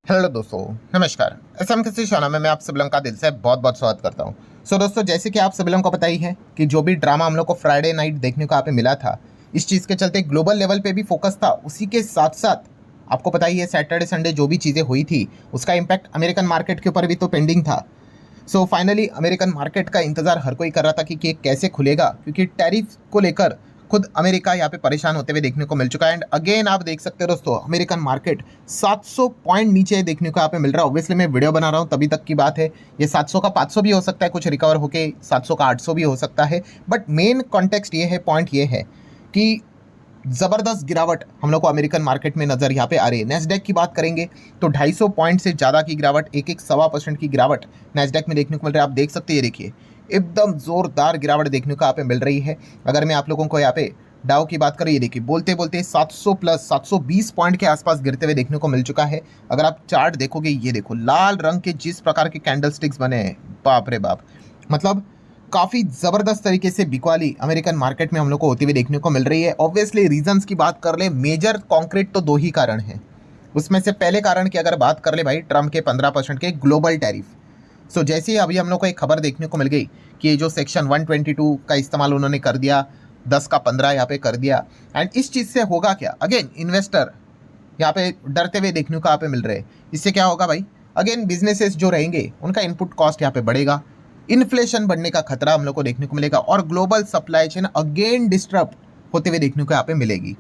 Hello दोस्तों, नमस्कार। SM किसी चैनल में मैं आप सभी लोगों का दिल से बहुत बहुत स्वागत करता हूं। दोस्तों, जैसे कि आप सभी लोगों को पता ही है कि जो भी ड्रामा हम लोग को फ्राइडे नाइट देखने को यहाँ पे मिला था, इस चीज़ के चलते ग्लोबल लेवल पे भी फोकस था। उसी के साथ साथ आपको पता ही है सैटरडे संडे जो भी चीज़ें हुई थी उसका इम्पैक्ट अमेरिकन मार्केट के ऊपर भी तो पेंडिंग था। फाइनली अमेरिकन मार्केट का इंतजार हर कोई कर रहा था कि ये कैसे खुलेगा, क्योंकि टैरिफ को लेकर खुद अमेरिका यहाँ पे परेशान होते हुए देखने को मिल चुका है। एंड अगेन आप देख सकते हो दोस्तों, अमेरिकन मार्केट 700 पॉइंट नीचे देखने को यहाँ पे मिल रहा है। ऑब्वियसली मैं वीडियो बना रहा हूँ तभी तक की बात है, ये 700 का 500 भी हो सकता है, कुछ रिकवर होके 700 का 800 भी हो सकता है। बट मेन कॉन्टेक्स्ट ये है, पॉइंट ये है कि ज़बरदस्त गिरावट हम लोग को अमेरिकन मार्केट में नज़र यहाँ पे आ रही है। नेस्डेक की बात करेंगे तो 250 पॉइंट से ज़्यादा की गिरावट, एक 1.25% की गिरावट नेस्डेक में देखने को मिल रही है। आप देख सकते हैं, ये देखिए एकदम ज़ोरदार गिरावट देखने को यहाँ पे मिल रही है। अगर मैं आप लोगों को यहाँ पे डाउ की बात करें, ये देखिए बोलते बोलते 700 प्लस 720 पॉइंट के आसपास गिरते हुए देखने को मिल चुका है। अगर आप चार्ट देखोगे, ये देखो लाल रंग के जिस प्रकार के कैंडल स्टिक्स बने हैं, बाप रे बाप, मतलब काफ़ी ज़बरदस्त तरीके से बिकवाली अमेरिकन मार्केट में हम लोग को होती हुई देखने को मिल रही है। ऑब्वियसली रीजंस की बात कर ले, मेजर कॉन्क्रीट तो दो ही कारण हैं। उसमें से पहले कारण की अगर बात कर ले भाई, ट्रम्प के 15% के ग्लोबल टैरिफ। जैसे ही अभी हम लोग को एक खबर देखने को मिल गई कि ये जो सेक्शन 122 का इस्तेमाल उन्होंने कर दिया, 10 का 15 यहाँ पे कर दिया। एंड इस चीज़ से होगा क्या, अगेन इन्वेस्टर यहाँ पे डरते हुए देखने को यहाँ पे मिल रहे हैं। इससे क्या होगा भाई, अगेन बिजनेसेस जो रहेंगे उनका इनपुट कॉस्ट यहाँ पे बढ़ेगा, इन्फ्लेशन बढ़ने का खतरा हम लोग को देखने को मिलेगा और global supply chain again disturb होते हुए देखने को यहाँ पे मिलेगी।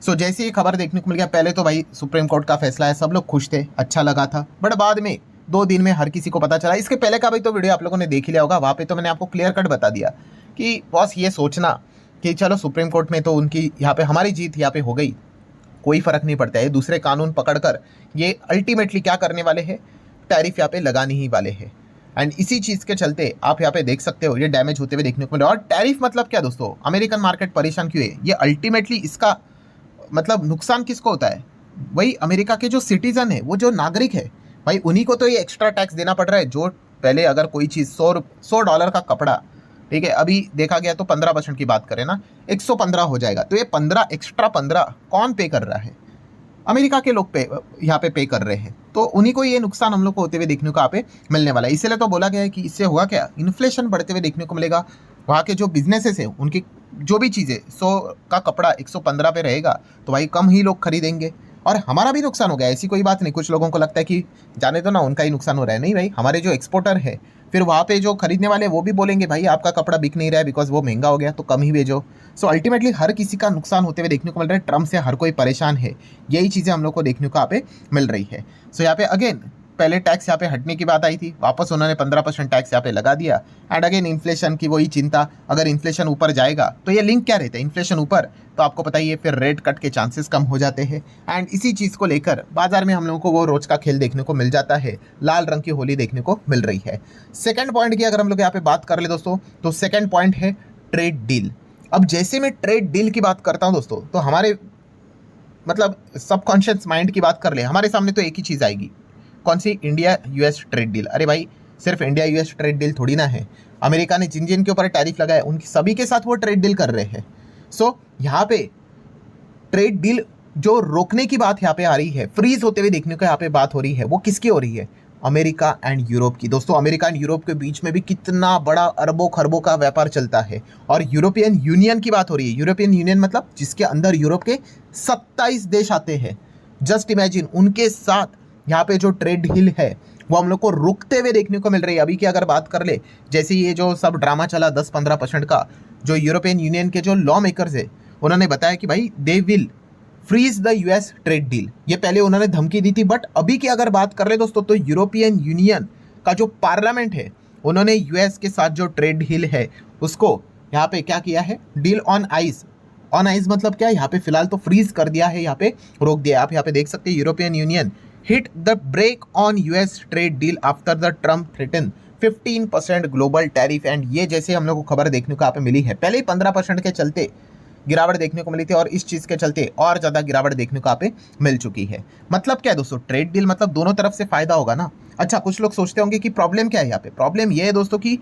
जैसे ही खबर देखने को मिल गया, पहले तो भाई सुप्रीम कोर्ट का फैसला है, सब लोग खुश थे, अच्छा लगा था। बट बाद में 2 दिन में हर किसी को पता चला, इसके पहले का भाई तो वीडियो आप लोगों ने देख ही लिया होगा, वहाँ पे तो मैंने आपको क्लियर कट बता दिया कि बॉस ये सोचना कि चलो सुप्रीम कोर्ट में तो उनकी यहाँ पे हमारी जीत यहाँ पे हो गई, कोई फर्क नहीं पड़ता है। दूसरे कानून पकड़कर ये अल्टीमेटली क्या करने वाले हैं, टैरिफ यहाँ पे लगाने ही वाले हैं। एंड इसी चीज़ के चलते आप यहाँ पे देख सकते हो ये डैमेज होते हुए देखने को मिला। और टैरिफ मतलब क्या दोस्तों, अमेरिकन मार्केट परेशान क्यों है, ये अल्टीमेटली इसका मतलब नुकसान किसको होता है, वही अमेरिका के जो सिटीजन है, वो जो नागरिक है भाई, उन्हीं को तो ये एक्स्ट्रा टैक्स देना पड़ रहा है। जो पहले अगर कोई चीज़ $100 का कपड़ा, ठीक है, अभी देखा गया तो 15% की बात करें ना, 115 हो जाएगा। तो ये 15 एक्स्ट्रा 15 कौन पे कर रहा है, अमेरिका के लोग पे यहाँ पे कर रहे हैं। तो उन्हीं को ये नुकसान हम लोग को होते हुए देखने को यहाँ पे मिलने वाला है। इसलिए तो बोला गया है कि इससे हुआ क्या, इन्फ्लेशन बढ़ते हुए देखने को मिलेगा। वहाँ के जो बिजनेसेस हैं उनकी जो भी चीज़ें 100 का कपड़ा 115 पे रहेगा तो भाई कम ही लोग खरीदेंगे और हमारा भी नुकसान हो गया। ऐसी कोई बात नहीं, कुछ लोगों को लगता है कि जाने दो ना, उनका ही नुकसान हो रहा है। नहीं भाई, हमारे जो एक्सपोर्टर है, फिर वहाँ पे जो खरीदने वाले वो भी बोलेंगे भाई आपका कपड़ा बिक नहीं रहा है बिकॉज वो महंगा हो गया, तो कम ही भेजो। अल्टीमेटली हर किसी का नुकसान होते हुए देखने को मिल रहा है। ट्रम्प से हर कोई परेशान है, यही चीज़ें हम लोग को देखने को यहाँ पे मिल रही है। यहाँ पे अगेन पहले टैक्स यहाँ पे हटने की बात आई थी, वापस उन्होंने 15% टैक्स यहाँ पे लगा दिया। एंड अगेन इन्फ्लेशन की वही चिंता, अगर इन्फ्लेशन ऊपर जाएगा तो ये लिंक क्या रहता है, इन्फ्लेशन ऊपर तो आपको पता ही है फिर रेट कट के चांसेस कम हो जाते हैं। एंड इसी चीज़ को लेकर बाजार में हम लोगों को वो रोज का खेल देखने को मिल जाता है, लाल रंग की होली देखने को मिल रही है। सेकेंड पॉइंट की अगर हम लोग यहाँ पे बात कर ले दोस्तों, तो सेकेंड पॉइंट है ट्रेड डील। अब जैसे मैं ट्रेड डील की बात करता हूँ दोस्तों, तो हमारे मतलब सबकॉन्शियस माइंड की बात कर ले, हमारे सामने तो एक ही चीज़ आएगी, कौन सी, इंडिया यूएस ट्रेड डील। अरे भाई सिर्फ इंडिया यूएस ट्रेड डील थोड़ी ना है, अमेरिका ने जिन जिन के ऊपर टैरिफ लगाया उनकी सभी के साथ वो ट्रेड डील कर रहे हैं। यहाँ पे ट्रेड डील जो रोकने की बात यहाँ पे आ रही है, फ्रीज होते हुए देखने को यहाँ पे बात हो रही है, वो किसकी हो रही है, अमेरिका एंड यूरोप की। दोस्तों अमेरिका एंड यूरोप के बीच में भी कितना बड़ा अरबों खरबों का व्यापार चलता है। और यूरोपियन यूनियन की बात हो रही है, यूरोपियन यूनियन मतलब जिसके अंदर यूरोप के 27 देश आते हैं। जस्ट इमेजिन, उनके साथ यहाँ पे जो ट्रेड डील है वो हम लोग को रुकते हुए देखने को मिल रही है। अभी की अगर बात कर ले, जैसे ये जो सब ड्रामा चला 10-15% का, जो यूरोपियन यूनियन के जो लॉ मेकर्स है उन्होंने बताया कि भाई they will freeze the US trade deal. ये पहले उन्होंने धमकी दी थी, बट अभी की अगर बात कर ले दोस्तों, तो यूरोपियन यूनियन का जो पार्लियामेंट है उन्होंने यूएस के साथ जो ट्रेड डील है उसको यहाँ पे क्या किया है, deal on ice. On ice मतलब क्या, यहाँ पे फिलहाल तो फ्रीज कर दिया है, यहाँ पे रोक दिया। आप यहाँ पे देख सकते हैं, European Union hit the brake on US trade deal after the Trump threaten 15% global tariff. And ये जैसे हम लोग को खबर देखने को यहाँ पे मिली है, पहले ही 15% के चलते गिरावट देखने को मिली थी और इस चीज़ के चलते और ज़्यादा गिरावट देखने को यहाँ पे मिल चुकी है। मतलब क्या है दोस्तों, ट्रेड डील मतलब दोनों तरफ से फायदा होगा ना। अच्छा, कुछ लोग सोचते होंगे कि प्रॉब्लम क्या है यहाँ पे। प्रॉब्लम ये है दोस्तों कि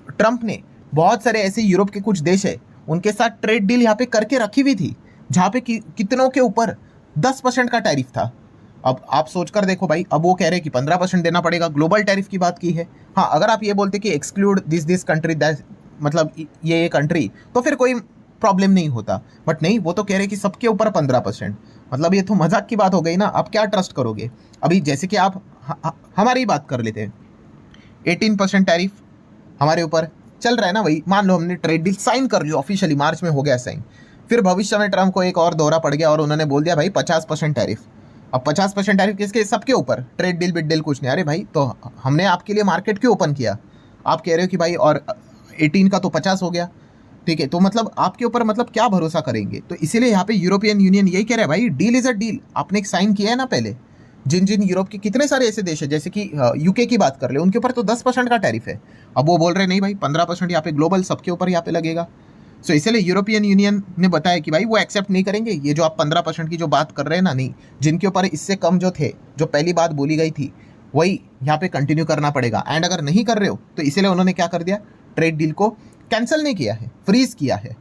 ट्रम्प ने बहुत सारे ऐसे यूरोप के कुछ देश है उनके साथ ट्रेड डील यहाँ पे करके रखी हुई थी, जहाँ पे कितनों के ऊपर 10% का टैरिफ था। अब आप सोच कर देखो भाई, अब वो कह रहे हैं कि 15% देना पड़ेगा, ग्लोबल टैरिफ की बात की है। हाँ, अगर आप ये बोलते कि एक्सक्लूड दिस कंट्री, दैट मतलब ये कंट्री, तो फिर कोई प्रॉब्लम नहीं होता। बट नहीं, वो तो कह रहे कि सबके ऊपर 15%। मतलब ये तो मजाक की बात हो गई ना। आप क्या ट्रस्ट करोगे? अभी जैसे कि आप हमारी बात कर लेते हैं, 18% टैरिफ हमारे ऊपर चल रहा है ना। वही मान लो हमने ट्रेड डील साइन कर लिया ऑफिशियली, मार्च में हो गया साइन। फिर भविष्य में ट्रम्प को एक और दौरा पड़ गया और उन्होंने बोल दिया भाई 50% टैरिफ। अब 50% टैरिफ किसके? सबके ऊपर। ट्रेड डील बिड डील कुछ नहीं। अरे भाई, तो हमने आपके लिए मार्केट क्यों ओपन किया? आप कह रहे हो कि भाई और 18 का तो 50 हो गया, ठीक है। तो मतलब आपके ऊपर मतलब क्या भरोसा करेंगे? तो इसीलिए यहाँ पे यूरोपियन यूनियन यही कह रहा है भाई, डील इज अ डील। आपने एक साइन किया है ना पहले। जिन जिन यूरोप के कितने सारे ऐसे देश है, जैसे कि यूके की बात कर ले, उनके ऊपर तो 10% का टैरिफ है। अब वो बोल रहे नहीं भाई 15% यहाँ पे ग्लोबल सबके ऊपर यहाँ पे लगेगा। सो इसलिए यूरोपियन यूनियन ने बताया कि भाई वो एक्सेप्ट नहीं करेंगे ये जो आप 15% की जो बात कर रहे हैं ना। नहीं, जिनके ऊपर इससे कम जो थे, जो पहली बात बोली गई थी, वही यहाँ पे कंटिन्यू करना पड़ेगा। एंड अगर नहीं कर रहे हो तो इसलिए उन्होंने क्या कर दिया, ट्रेड डील को कैंसिल नहीं किया है, फ्रीज किया है,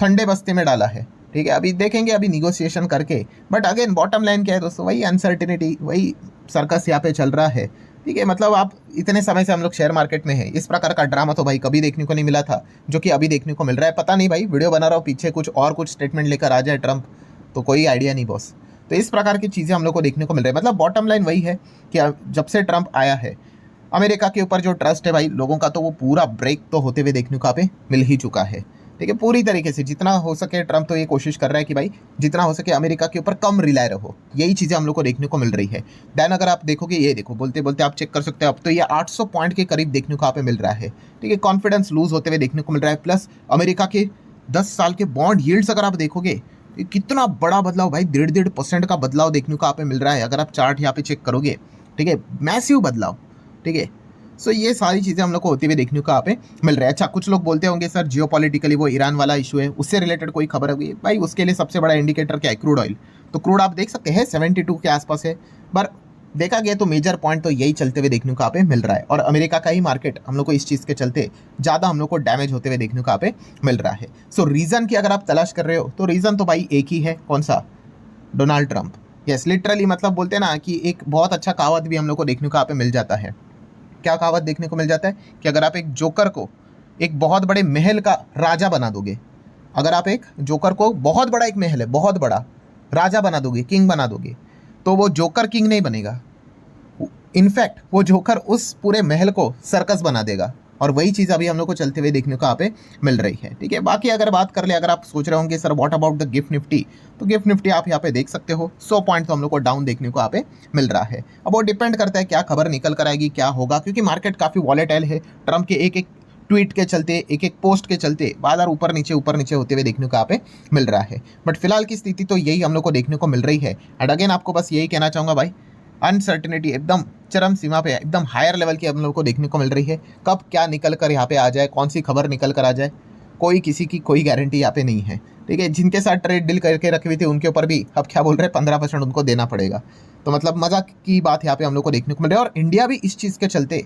ठंडे बस्ते में डाला है, ठीक है। अभी देखेंगे अभी निगोशिएशन करके। बट अगेन बॉटम लाइन क्या है दोस्तों, वही अनसर्टिनिटी, वही सर्कस यहाँ पे चल रहा है, ठीक है। मतलब आप इतने समय से हम लोग शेयर मार्केट में है, इस प्रकार का ड्रामा तो भाई कभी देखने को नहीं मिला था, जो कि अभी देखने को मिल रहा है। पता नहीं भाई, वीडियो बना रहा हूँ पीछे कुछ स्टेटमेंट लेकर आ जाए ट्रम्प, तो कोई आइडिया नहीं बॉस। तो इस प्रकार की चीज़ें हम लोग को देखने को मिल रही है। मतलब बॉटम लाइन वही है कि जब से ट्रम्प आया है, अमेरिका के ऊपर जो ट्रस्ट है भाई लोगों का, तो वो पूरा ब्रेक तो होते हुए देखने को पे मिल ही चुका है, ठीक है। पूरी तरीके से जितना हो सके ट्रम्प तो ये कोशिश कर रहा है कि भाई जितना हो सके अमेरिका के ऊपर कम रिलाय रहो। यही चीज़ें हम लोग को देखने को मिल रही है। देन अगर आप देखोगे, ये देखो बोलते बोलते आप चेक कर सकते हो, अब तो ये 800 पॉइंट के करीब देखने को पे मिल रहा है, ठीक है। कॉन्फिडेंस लूज होते हुए देखने को मिल रहा है। प्लस अमेरिका के 10 साल के बॉन्ड यील्ड्स अगर आप देखोगे, कितना बड़ा बदलाव भाई, 1.5% का बदलाव देखने को पे मिल रहा है। अगर आप चार्ट यहाँ पे चेक करोगे, ठीक है, मैसिव बदलाव, ठीक है। सो ये सारी चीज़ें हम लोग को होती हुई देखने को यहाँ पे मिल रहा है। अच्छा, कुछ लोग बोलते होंगे सर जियोपॉलिटिकली वो ईरान वाला इशू है, उससे रिलेटेड कोई खबर होगी भाई? उसके लिए सबसे बड़ा इंडिकेटर क्या है? Crude oil. तो क्रूड आप देख सकते हैं 72 के आसपास है। पर देखा गया तो मेजर पॉइंट तो यही चलते हुए देखने को यहाँ पे मिल रहा है। और अमेरिका का ही मार्केट हम लोग को इस चीज़ के चलते ज़्यादा हम लोग को डैमेज होते हुए देखने को यहाँ पे मिल रहा है। सो रीज़न की अगर आप तलाश कर रहे हो तो रीज़न तो भाई एक ही है। कौन सा? Donald Trump. यस, लिटरली मतलब बोलते हैं ना कि एक बहुत अच्छा कहावत भी हम लोग को देखने को यहाँ पे मिल जाता है। क्या कहावत देखने को मिल जाता है कि अगर आप एक जोकर को एक बहुत बड़े महल का राजा बना दोगे, अगर आप एक जोकर को बहुत बड़ा, एक महल है बहुत बड़ा, राजा बना दोगे, किंग बना दोगे, तो वो जोकर किंग नहीं बनेगा। इनफैक्ट वो जोकर उस पूरे महल को सर्कस बना देगा। और वही चीज़ अभी हम लोग को चलते हुए देखने को यहाँ पे मिल रही है, ठीक है। बाकी अगर बात कर ले, अगर आप सोच रहे होंगे sir what about the gift Nifty, तो गिफ्ट निफ्टी आप यहाँ पे देख सकते हो 100 पॉइंट तो हम लोग को डाउन देखने को यहाँ पे मिल रहा है। अब वो डिपेंड करता है क्या खबर निकल कर आएगी, क्या होगा, क्योंकि मार्केट काफ़ी वॉलेटाइल है। ट्रम्प के एक एक ट्वीट के चलते, एक एक पोस्ट के चलते बाजार ऊपर नीचे होते हुए देखने को यहाँ पे मिल रहा है। बट फिलहाल की स्थिति तो यही हम लोग को देखने को मिल रही है। एंड अगेन आपको बस यही कहना चाहूँगा भाई, अनसर्टिनिटी एकदम चरम सीमा पे है, एकदम हायर लेवल की हम लोग को देखने को मिल रही है। कब क्या निकल कर यहाँ पे आ जाए, कौन सी खबर निकल कर आ जाए, कोई किसी की कोई गारंटी यहाँ पे नहीं है, ठीक है। जिनके साथ ट्रेड डील करके रखी हुई थी उनके ऊपर भी अब क्या बोल रहे हैं 15% उनको देना पड़ेगा। तो मतलब मजाक की बात यहाँ पे हम लोग को देखने को मिल रही है। और इंडिया भी इस चीज़ के चलते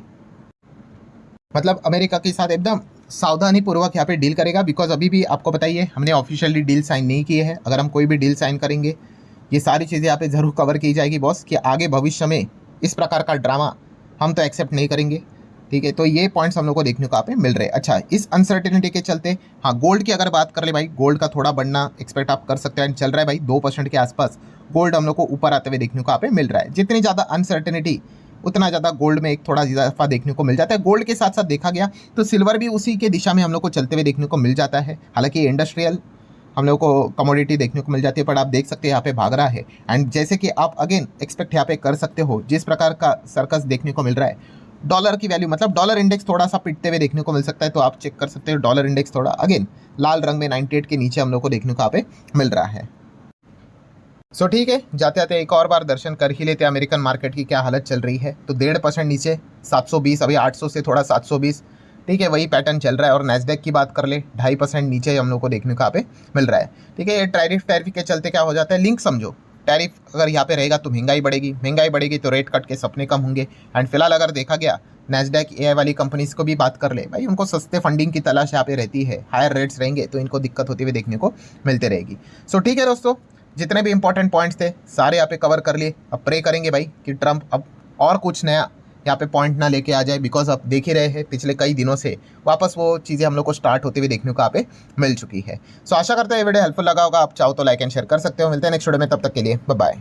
मतलब अमेरिका के साथ एकदम सावधानी पूर्वक यहाँ पे डील करेगा। बिकॉज अभी भी आपको बताइए हमने ऑफिशियली डील साइन नहीं किए है। अगर हम कोई भी डील साइन करेंगे, ये सारी चीज़ें यहाँ पे ज़रूर कवर की जाएगी बॉस, कि आगे भविष्य में इस प्रकार का ड्रामा हम तो एक्सेप्ट नहीं करेंगे, ठीक है। तो ये पॉइंट्स हम लोग को देखने को यहाँ पे मिल रहे हैं। अच्छा, इस अनसर्टेनिटी के चलते हाँ, गोल्ड की अगर बात कर ले भाई, गोल्ड का थोड़ा बढ़ना एक्सपेक्ट आप कर सकते हैं। चल रहा है भाई 2% के आसपास गोल्ड हम लोग को ऊपर आते हुए देखने को यहाँ पे मिल रहा है। जितनी ज़्यादा अनसर्टेनिटी उतना ज़्यादा गोल्ड में एक थोड़ा इजाफा देखने को मिल जाता है। गोल्ड के साथ साथ देखा गया तो सिल्वर भी उसी के दिशा में हम लोग को चलते हुए देखने को मिल जाता है। हालांकि इंडस्ट्रियल हम लोग को कमोडिटी देखने को मिल जाती है, पर आप देख सकते हैं यहाँ पे भाग रहा है। एंड जैसे कि आप अगेन एक्सपेक्ट यहाँ पे कर सकते हो, जिस प्रकार का सर्कस देखने को मिल रहा है, डॉलर की वैल्यू मतलब डॉलर इंडेक्स थोड़ा सा पिटते हुए देखने को मिल सकता है। तो आप चेक कर सकते हो डॉलर इंडेक्स थोड़ा अगेन लाल रंग में 98 के नीचे हम लोग को देखने को यहाँ पे मिल रहा है। सो ठीक है, जाते जाते एक और बार दर्शन कर ही लेते हैं अमेरिकन मार्केट की क्या हालत चल रही है। तो 1.5% नीचे 720, अभी 800 से थोड़ा 720, ठीक है, वही पैटर्न चल रहा है। और नैस्डैक की बात कर ले 2.5% नीचे हम लोग को देखने को यहाँ पे मिल रहा है, ठीक है। ये टैरिफ के चलते क्या हो जाता है, लिंक समझो, टैरिफ अगर यहाँ पे रहेगा तो महंगाई बढ़ेगी तो रेट कट के सपने कम होंगे। एंड फिलहाल अगर देखा गया नैस्डैक एआई वाली कंपनीज को भी बात कर ले भाई, उनको सस्ते फंडिंग की तलाश यहाँ पे रहती है। हायर रेट्स रहेंगे तो इनको दिक्कत होती हुई देखने को मिलते रहेगी। सो ठीक है दोस्तों, जितने भी इंपॉर्टेंट पॉइंट्स थे सारे यहाँ पे कवर कर लिए। अब प्रे करेंगे भाई कि ट्रम्प अब और कुछ नया यहाँ पे पॉइंट ना लेके आ जाए, बिकॉज अब देख ही रहे हैं पिछले कई दिनों से वापस वो चीज़ें हम लोग को स्टार्ट होते हुए देखने को यहाँ पे मिल चुकी है। सो आशा करते हैं ये वीडियो हेल्पफुल लगा होगा। आप चाहो तो लाइक एंड शेयर कर सकते हो। मिलते हैं नेक्स्ट वीडियो में, तब तक के लिए बाय बाय।